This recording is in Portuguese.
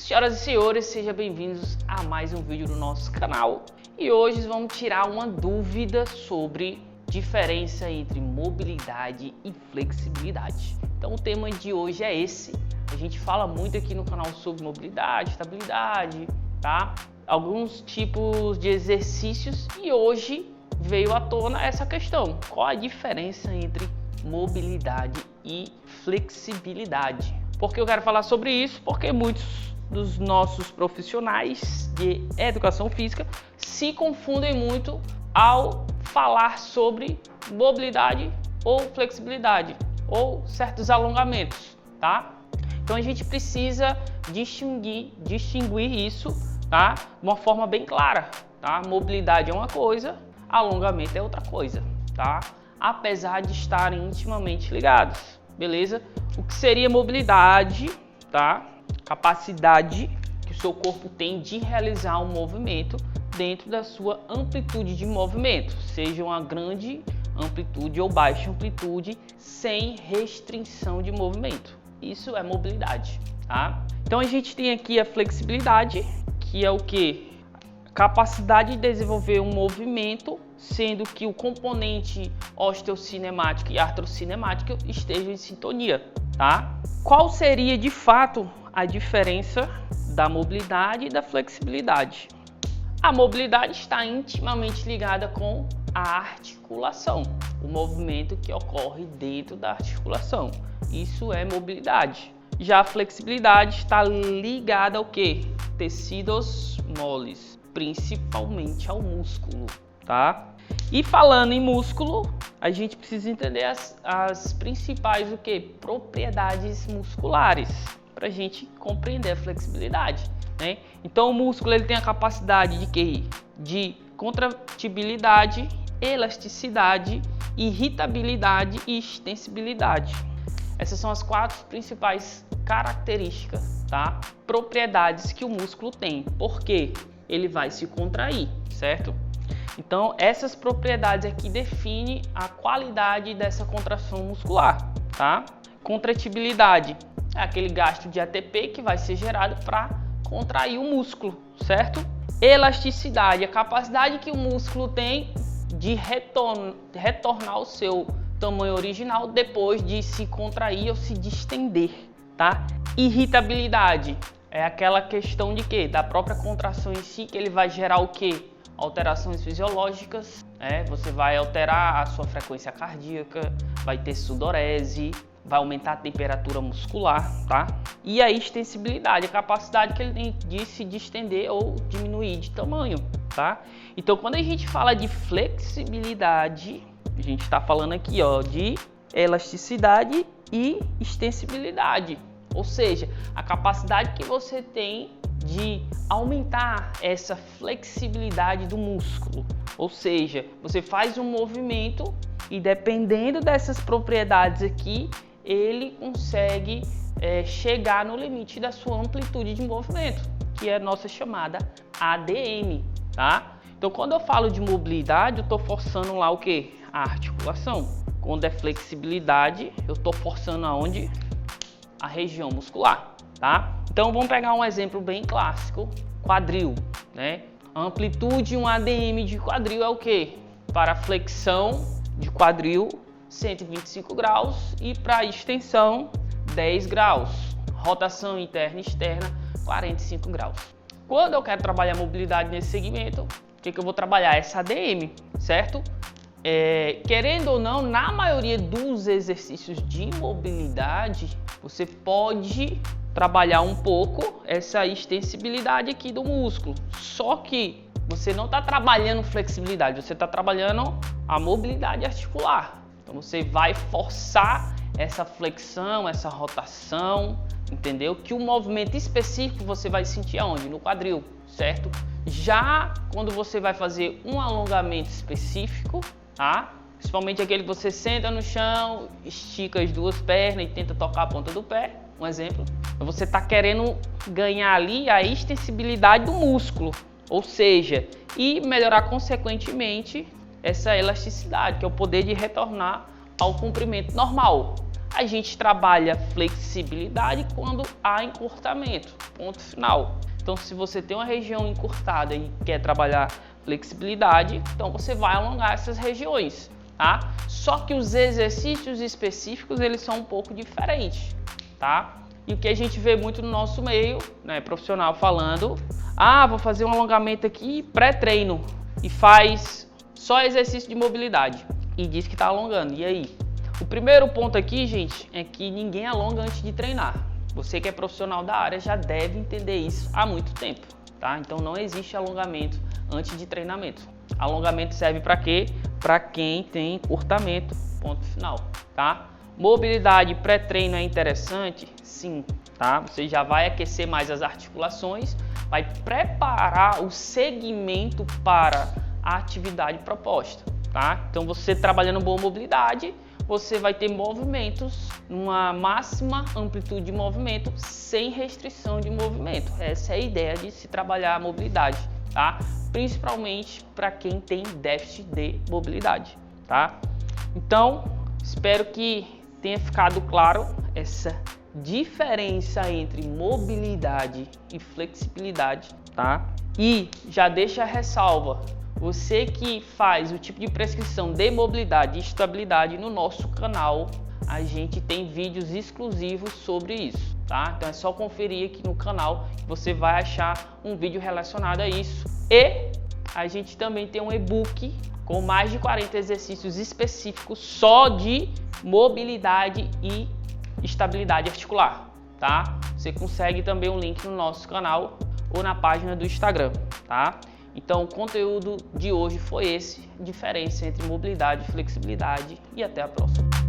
Senhoras e senhores, sejam bem-vindos a mais um vídeo do nosso canal. E hoje vamos tirar uma dúvida sobre diferença entre mobilidade e flexibilidade. Então o tema de hoje é esse. A gente fala muito aqui no canal sobre mobilidade, estabilidade, tá? Alguns tipos de exercícios e hoje veio à tona essa questão. Qual a diferença entre mobilidade e flexibilidade? Por que eu quero falar sobre isso? Porque muitos dos nossos profissionais de educação física se confundem muito ao falar sobre mobilidade ou flexibilidade ou certos alongamentos, tá? Então a gente precisa distinguir isso, tá? De uma forma bem clara, tá? Mobilidade é uma coisa, alongamento é outra coisa, tá? Apesar de estarem intimamente ligados, beleza? O que seria mobilidade, tá? Capacidade que o seu corpo tem de realizar um movimento dentro da sua amplitude de movimento, seja uma grande amplitude ou baixa amplitude, sem restrição de movimento. Isso é mobilidade, tá? Então a gente tem aqui a flexibilidade, que é o que? Capacidade de desenvolver um movimento, sendo que o componente osteocinemático e artrocinemático estejam em sintonia, tá? Qual seria de fato a diferença da mobilidade e da flexibilidade? A mobilidade está intimamente ligada com a articulação, o movimento que ocorre dentro da articulação. Isso é mobilidade. Já a flexibilidade está ligada ao quê? Tecidos moles, principalmente ao músculo, tá? E falando em músculo, a gente precisa entender as principais o quê? Propriedades musculares para a gente compreender a flexibilidade, né? Então o músculo ele tem a capacidade de quê? De contratibilidade, elasticidade, irritabilidade e extensibilidade. Essas são as 4 principais características, tá? Propriedades que o músculo tem. Por quê? Ele vai se contrair, certo? Então, essas propriedades aqui definem a qualidade dessa contração muscular, tá? Contratibilidade é aquele gasto de ATP que vai ser gerado para contrair o músculo, certo? Elasticidade, a capacidade que o músculo tem de retornar ao seu tamanho original depois de se contrair ou se distender, tá? Irritabilidade é aquela questão de quê? Da própria contração em si, que ele vai gerar o quê? Alterações fisiológicas, você vai alterar a sua frequência cardíaca, vai ter sudorese, vai aumentar a temperatura muscular, tá? E a extensibilidade, a capacidade que ele tem de se distender ou diminuir de tamanho, tá? Então, quando a gente fala de flexibilidade, a gente está falando aqui, ó, de elasticidade e extensibilidade, ou seja, a capacidade que você tem de aumentar essa flexibilidade do músculo, ou seja, você faz um movimento e dependendo dessas propriedades aqui, ele consegue chegar no limite da sua amplitude de movimento, que é a nossa chamada ADM, tá? Então, quando eu falo de mobilidade, eu estou forçando lá o que? A articulação. Quando é flexibilidade, eu estou forçando aonde? A região muscular, tá? Então, vamos pegar um exemplo bem clássico, quadril, né? A amplitude, um ADM de quadril é o que? Para flexão de quadril, 125 graus e para extensão, 10 graus. Rotação interna e externa, 45 graus. Quando eu quero trabalhar mobilidade nesse segmento, o que eu vou trabalhar? Essa ADM, certo? Querendo ou não, na maioria dos exercícios de mobilidade, você pode trabalhar um pouco essa extensibilidade aqui do músculo. Só que você não está trabalhando flexibilidade, você está trabalhando a mobilidade articular. Então você vai forçar essa flexão, essa rotação, entendeu? Que o movimento específico você vai sentir aonde? No quadril, certo? Já quando você vai fazer um alongamento específico, tá? Principalmente aquele que você senta no chão, estica as duas pernas e tenta tocar a ponta do pé, um exemplo. Você está querendo ganhar ali a extensibilidade do músculo, ou seja, e melhorar consequentemente essa elasticidade, que é o poder de retornar ao comprimento normal. A gente trabalha flexibilidade quando há encurtamento, ponto final. Então, se você tem uma região encurtada e quer trabalhar flexibilidade, então você vai alongar essas regiões, tá? Só que os exercícios específicos, eles são um pouco diferentes, tá? E o que a gente vê muito no nosso meio, né, profissional falando, vou fazer um alongamento aqui pré-treino e faz só exercício de mobilidade e diz que está alongando. E aí? O primeiro ponto aqui, gente, é que ninguém alonga antes de treinar. Você que é profissional da área já deve entender isso há muito tempo, tá? Então não existe alongamento antes de treinamento. Alongamento serve para quê? Para quem tem encurtamento, ponto final, tá? Mobilidade pré-treino é interessante? Sim, tá? Você já vai aquecer mais as articulações, vai preparar o segmento para a atividade proposta, tá? Então você trabalhando boa mobilidade, você vai ter movimentos, uma máxima amplitude de movimento sem restrição de movimento. Essa é a ideia de se trabalhar a mobilidade, tá? Principalmente para quem tem déficit de mobilidade, tá? Então, espero que tenha ficado claro essa diferença entre mobilidade e flexibilidade, tá? E já deixa a ressalva, você que faz o tipo de prescrição de mobilidade e estabilidade no nosso canal, a gente tem vídeos exclusivos sobre isso, tá? Então é só conferir aqui no canal que você vai achar um vídeo relacionado a isso. E a gente também tem um e-book com mais de 40 exercícios específicos só de mobilidade e estabilidade articular, tá? Você consegue também um link no nosso canal ou na página do Instagram, tá? Então o conteúdo de hoje foi esse, diferença entre mobilidade e flexibilidade, e até a próxima.